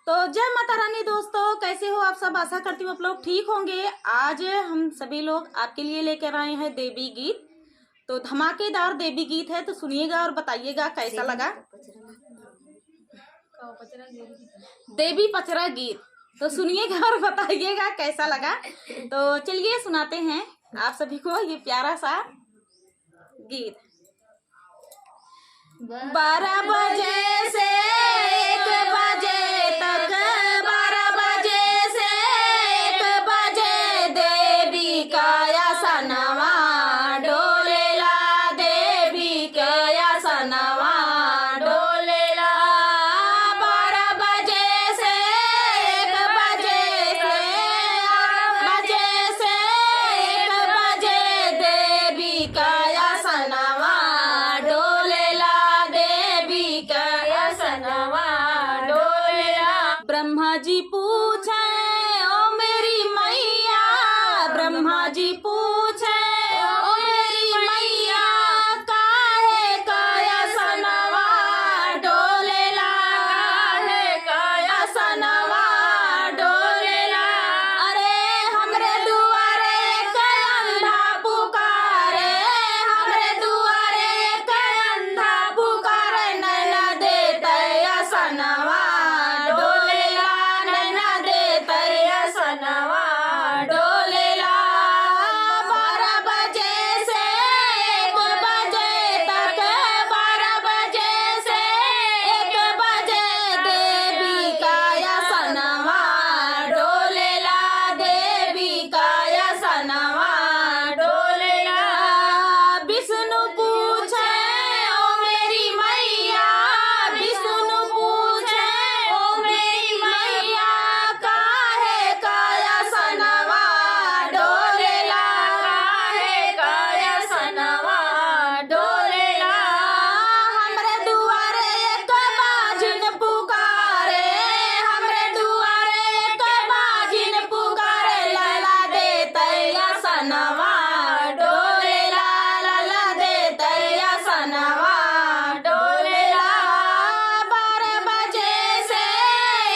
तो जय माता रानी दोस्तों, कैसे हो आप सब। आशा करती हूँ आप लोग ठीक होंगे। आज हम सभी लोग आपके लिए लेकर आए हैं देवी गीत। तो धमाकेदार देवी गीत है, तो सुनिएगा और बताइएगा कैसा लगा। देवी पचरा गीत तो सुनिएगा और बताइएगा कैसा लगा। तो चलिए सुनाते हैं आप सभी को ये प्यारा सा गीत। 12 बजे से 1 बजे तक, 12 बजे से 1 बजे देवी का आसनवा डोलेला, देवी का आसनवा डोलेला। 12 बजे से 1 बजे से 1 बजे देवी का आसनवा ब्रह्मा जी पूछे ओ मेरी मैया, ब्रह्मा जी पूछे ओ मेरी मैया, काहे काया सनवा डोलेला, काहे काया सनवा डोलेला। अरे हमरे दुआरे एक अंधा पुकारे, हमरे दुआरे एक अंधा पुकारे, नैना देते सनवा डोलेला। 12 बजे से 1 बजे तक, 12 बजे से 1 बजे देवी का आसनवा डोलेला, देवी का आसनवा डोलेला। विष्णु पूछे ओ मेरी मैया, विष्णु पूछे ओ मेरी मैया, काहे काया सनवा डोलेला, काहे काया सनवा डोलेला। हमरे दुआरे एक बाजिन पुकारे, हमरे दुआरे एक बाजिन पुकारे, लला देते सनवा डोलेला, लला देते सनवा डोलेला। 12 बजे से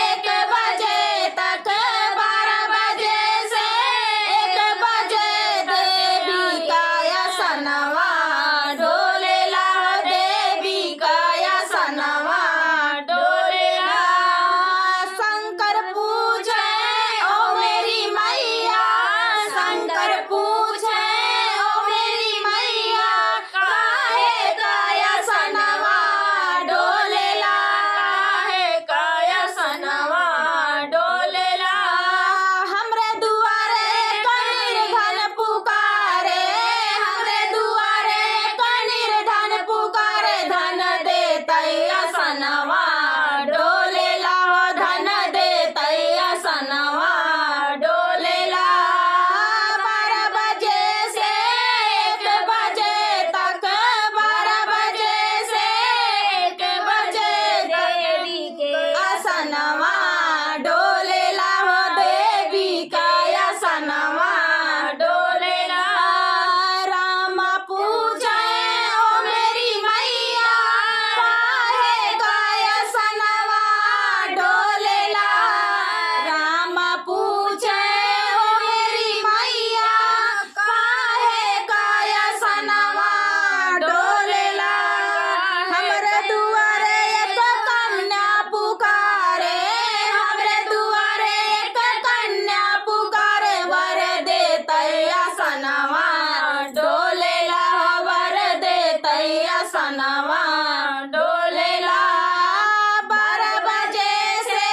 1 बजे तक, 12 बजे से 1 बजे देवी का आसनवा डोलेला, देवी का आसनवा डोलेला। शंकर पूछे ओ मेरी मैया, शंकर पूछे ओ मेरी मैया, काहे काया सनवा डोलेला, काहे काया सनवा डोलेला। हमरे दुआरे निर्धन पुकारे, हमरे दुआरे निर्धन पुकारे, धन देते सनवा डोलेला, धन देते सनवा डोलेला। 12 बजे से 1 बजे तक, 12 बजे से 1 बजे देवी के आसनवा डोलेला, हो देवी का आसनवा डोलेला। रामा पूछे ओ मेरी मैया, काहे काया सनवा डोलेला, रामा पूछे ओ मेरी मैया, काहे काया सनवा डोलेला। हमरे दुआरे एक कन्या पुकारे, हमरे दुआरे एक कन्या पुकारे, वर देते सनवा डोलेला, वर देते सनवा डोलेला। 12 बजे से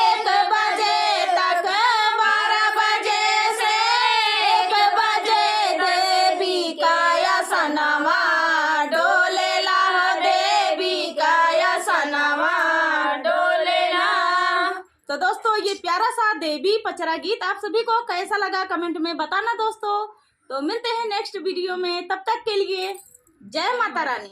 1 बजे तक, 12 बजे से 1 बजे देवी का आसनवा डोलेला, देवी का आसनवा डोलेला। तो दोस्तों ये प्यारा सा देवी पचरा गीत आप सभी को कैसा लगा कमेंट में बताना दोस्तों। तो मिलते हैं नेक्स्ट वीडियो में, तब तक के लिए जय माता रानी।